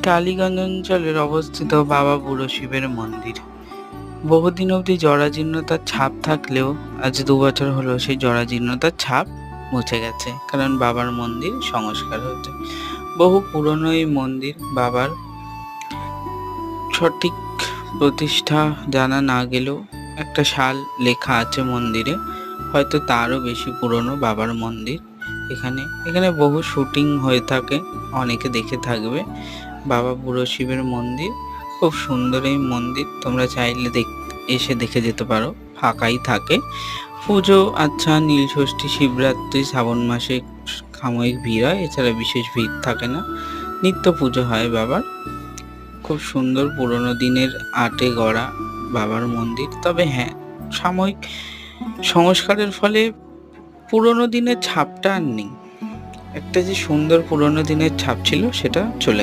টালিগঞ্জ অঞ্চলের অবস্থিত বাবা বুড়ো শিবের মন্দির। বহুদিন অবধি জরাজীর্ণতার ছাপ থাকলেও আজ ২ বছর হলো সেই জরাজীর্ণতার ছাপ মুছে গেছে, কারণ বাবার মন্দির সংস্কার হয়েছে। বহু পুরনো এই মন্দির, বাবার সঠিক প্রতিষ্ঠা জানা না গেলেও একটা সাল লেখা আছে মন্দিরে, হয়তো তারও বেশি পুরনো বাবার মন্দির। এখানে বহু শুটিং হয়ে থাকে, অনেকে দেখে থাকবে। বাবা বুড়ো শিবের মন্দির খুব সুন্দর এই মন্দির, তোমরা চাইলে এসে দেখে যেতে পারো, ফাঁকাই থাকে। পুজো আচ্ছা, নীলষষ্ঠী, শিবরাত্রি, শ্রাবণ মাসে সাময়িক ভিড় হয়, এছাড়া বিশেষ ভিড় থাকে না। নিত্য পুজো হয় বাবার। খুব সুন্দর পুরোনো দিনের আর্টে গড়া বাবার মন্দির। তবে হ্যাঁ, সাময়িক সংস্কারের ফলে পুরোনো দিনের ছাপটা আর নেই। একটা যে সুন্দর পুরোনো দিনের ছাপ ছিল সেটা চলে